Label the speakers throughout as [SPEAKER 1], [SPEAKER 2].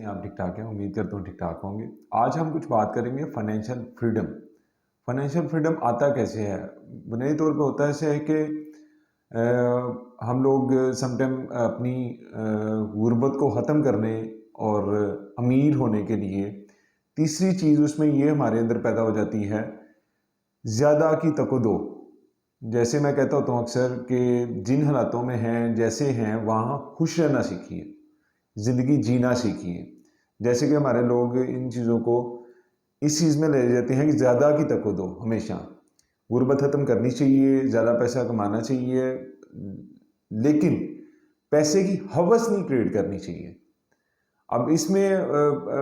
[SPEAKER 1] कैसे हैं आप? ठीक ठाक हैं? उम्मीद करता हूँ ठीक ठाक होंगे। आज हम कुछ बात करेंगे फाइनेंशियल फ्रीडम। फाइनेंशियल फ्रीडम आता कैसे है? बुनियादी तौर पे होता ऐसे है कि हम लोग समटाइम अपनी गुर्बत को ख़त्म करने और अमीर होने के लिए तीसरी चीज़ उसमें ये हमारे अंदर पैदा हो जाती है, ज़्यादा की तकद्दो। जैसे मैं कहता होता हूँ अक्सर कि जिन हालातों में हैं, जैसे हैं, वहाँ खुश रहना सीखिए, ज़िंदगी जीना सीखिए। जैसे कि हमारे लोग इन चीज़ों को इस चीज़ में ले जाते हैं कि ज़्यादा की तकद्दो, हमेशा गुर्बत ख़त्म करनी चाहिए, ज़्यादा पैसा कमाना चाहिए, लेकिन पैसे की हवस नहीं क्रिएट करनी चाहिए। अब इसमें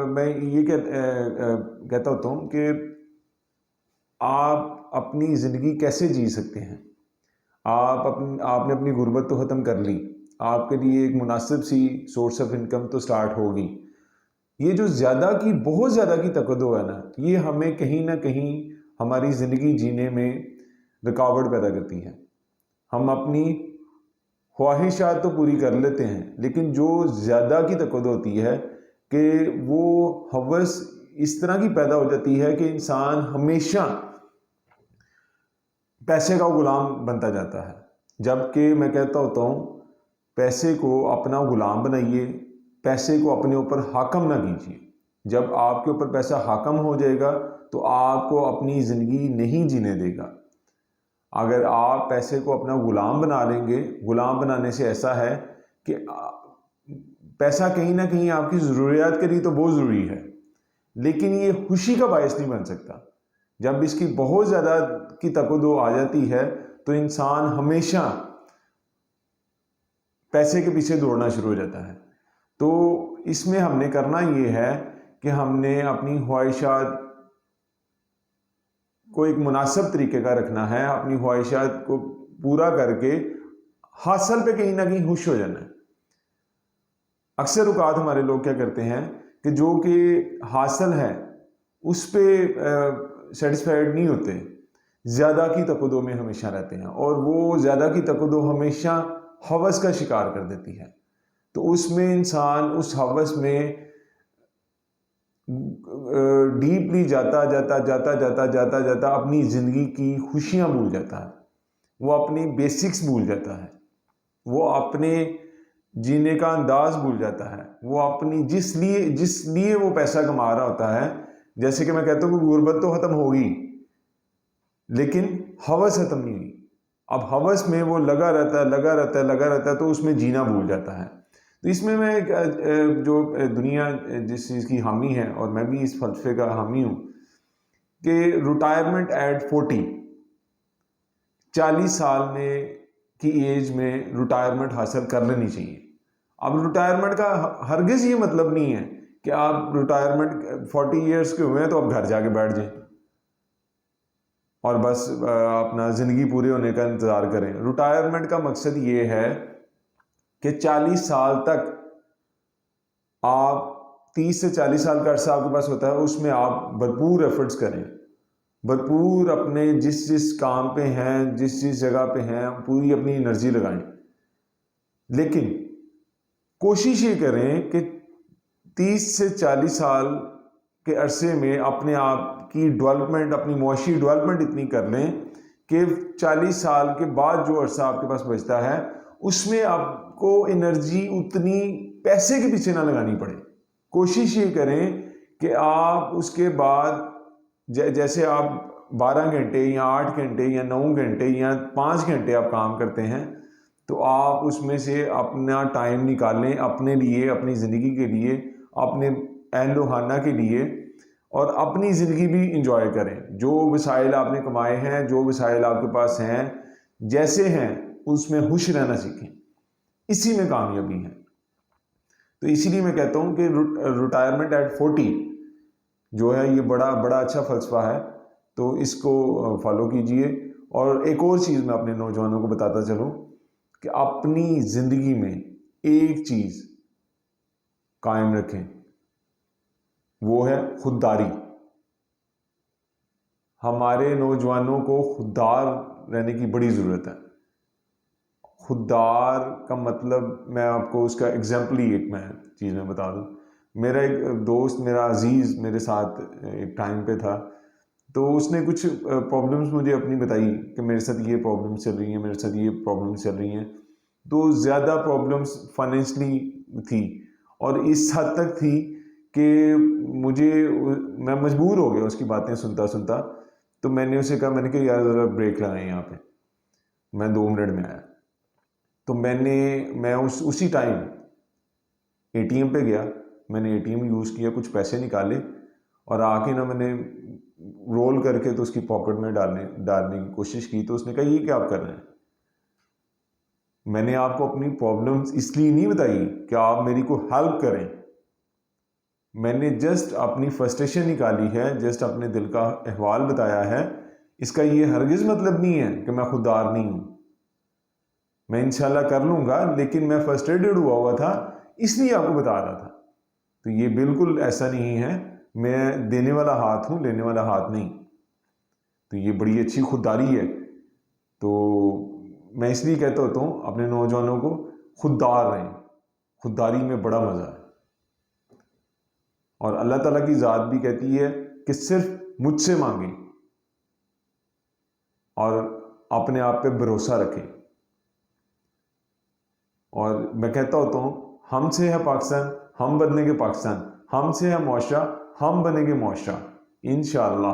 [SPEAKER 1] मैं ये कहता होता हूँ कि आप अपनी ज़िंदगी कैसे जी सकते हैं। आपने अपनी गुर्बत तो ख़त्म कर ली, आपके लिए एक मुनासिब सी सोर्स ऑफ इनकम तो स्टार्ट होगी। ये जो बहुत ज़्यादा की तकद्दो है ना, ये हमें कहीं ना कहीं हमारी ज़िंदगी जीने में रुकावट पैदा करती है। हम अपनी ख्वाहिशात तो पूरी कर लेते हैं, लेकिन जो ज़्यादा की तकद्दो होती है कि वो हवस इस तरह की पैदा हो जाती है कि इंसान हमेशा पैसे का गुलाम बनता जाता है। जबकि मैं कहता होता हूँ, पैसे को अपना गुलाम बनाइए, पैसे को अपने ऊपर हाकम ना कीजिए। जब आपके ऊपर पैसा हाकम हो जाएगा तो आपको अपनी ज़िंदगी नहीं जीने देगा। अगर आप पैसे को अपना गुलाम बना लेंगे, गुलाम बनाने से ऐसा है कि पैसा कहीं ना कहीं आपकी ज़रूरियात के लिए तो बहुत ज़रूरी है, लेकिन ये खुशी का बायस नहीं बन सकता। जब इसकी बहुत ज़्यादा की तकद्दो आ जाती है तो इंसान हमेशा पैसे के पीछे दौड़ना शुरू हो जाता है। तो इसमें हमने करना ये है कि हमने अपनी ख्वाहिशात को एक मुनासिब तरीके का रखना है, अपनी ख्वाहिशात को पूरा करके हासिल पे कहीं ना कहीं खुश हो जाना है। अक्सर औक़ात हमारे लोग क्या करते हैं कि जो कि हासिल है उस पर सेटिस्फाइड नहीं होते, ज़्यादा की तकद्दो में हमेशा रहते हैं, और वो ज़्यादा की तकद्दो हमेशा हवस का शिकार कर देती है। तो उसमें इंसान उस हवस में डीपली जाता अपनी ज़िंदगी की खुशियाँ भूल जाता है, वो अपनी बेसिक्स भूल जाता है, वो अपने जीने का अंदाज भूल जाता है, वो अपनी जिस लिए वो पैसा कमा रहा होता है। जैसे कि मैं कहता हूँ कि गुर्बत तो ख़त्म होगी, लेकिन हवस ख़त्म नहीं हुई। अब हवस में वो लगा रहता है, तो उसमें जीना भूल जाता है। तो इसमें मैं जो दुनिया जिस चीज़ की हामी है, और मैं भी इस फलसफे का हामी हूँ कि रिटायरमेंट एट 40 साल में की एज में रिटायरमेंट हासिल कर लेनी चाहिए। अब रिटायरमेंट का हरगिज़ ये मतलब नहीं है कि आप रिटायरमेंट 40 ईयर्स के हुए हैं तो आप घर जाके बैठ जाएं और बस अपना ज़िंदगी पूरे होने का इंतज़ार करें। रिटायरमेंट का मकसद ये है कि 40 साल तक आप 30 से 40 साल का अर्सा आपके पास होता है, उसमें आप भरपूर एफर्ट्स करें, भरपूर अपने जिस काम पे हैं, जिस जगह पे हैं, पूरी अपनी एनर्जी लगाएं। लेकिन कोशिश ये करें कि 30 से 40 साल के अरसे में अपने आप की डेवलपमेंट, अपनी मुआशी डेवलपमेंट इतनी कर लें कि 40 साल के बाद जो अरसा आपके पास बचता है उसमें आपको एनर्जी उतनी पैसे के पीछे ना लगानी पड़े। कोशिश ये करें कि आप उसके बाद जैसे आप 12 घंटे या 8 घंटे या 9 घंटे या 5 घंटे आप काम करते हैं, तो आप उसमें से अपना टाइम निकालें अपने लिए, अपनी ज़िंदगी के लिए, अपने एन रूहाना के लिए, और अपनी ज़िंदगी भी इंजॉय करें। जो वसाइल आपने कमाए हैं, जो वसाइल आपके पास हैं, जैसे हैं उसमें खुश रहना सीखें, इसी में कामयाबी है। तो इसीलिए मैं कहता हूँ कि रिटायरमेंट एट 40 जो है ये बड़ा अच्छा फ़लसफ़ा है, तो इसको फॉलो कीजिए। और एक और चीज़ मैं अपने नौजवानों को बताता चलूँ कि अपनी ज़िंदगी में एक चीज़ कायम रखें, वो है खुददारी। हमारे नौजवानों को खुददार रहने की बड़ी ज़रूरत है। खुददार का मतलब मैं आपको उसका एग्जाम्पल ही एक मैं चीज़ में बता दूँ। میرا ایک دوست میرا عزیز میرے ساتھ ایک ٹائم پہ تھا، تو اس نے کچھ پرابلمس مجھے اپنی بتائی کہ میرے ساتھ یہ پرابلمس چل رہی ہیں، میرے ساتھ یہ پرابلمس چل رہی ہیں. تو زیادہ پرابلمس فائنینشلی تھی، اور اس حد تک تھی کہ میں مجبور ہو گیا اس کی باتیں سنتا سنتا. تو میں نے اسے کہا، میں نے کہا یار ذرا بریک لگائیں یہاں پہ، میں 2 منٹ میں آیا. تو میں اسی ٹائم اے ٹی ایم پہ گیا، میں نے اے ٹی ایم یوز کیا، کچھ پیسے نکالے اور آ کے میں نے رول کر کے تو اس کی پاکٹ میں ڈالنے کی کوشش کی. تو اس نے کہا یہ کیا آپ کر رہے ہیں؟ میں نے آپ کو اپنی پرابلمس اس لیے نہیں بتائی کہ آپ میری کو ہیلپ کریں، میں نے جسٹ اپنی فرسٹریشن نکالی ہے، جسٹ اپنے دل کا احوال بتایا ہے. اس کا یہ ہرگز مطلب نہیں ہے کہ میں خوددار نہیں ہوں، میں انشاءاللہ کر لوں گا، لیکن میں فرسٹریٹڈ ہوا تھا اس لیے آپ کو بتا رہا تھا. تو یہ بالکل ایسا نہیں ہے، میں دینے والا ہاتھ ہوں، لینے والا ہاتھ نہیں. تو یہ بڑی اچھی خودداری ہے. تو میں اس لیے کہتا ہوتا ہوں اپنے نوجوانوں کو، خوددار رہیں، خودداری میں بڑا مزہ ہے. اور اللہ تعالیٰ کی ذات بھی کہتی ہے کہ صرف مجھ سے مانگیں اور اپنے آپ پہ بھروسہ رکھیں. اور میں کہتا ہوتا ہوں ہم سے ہے پاکستان، ہم بنیں گے پاکستان، ہم سے ہے معاشرہ، ہم بنیں گے معاشرہ انشاءاللہ.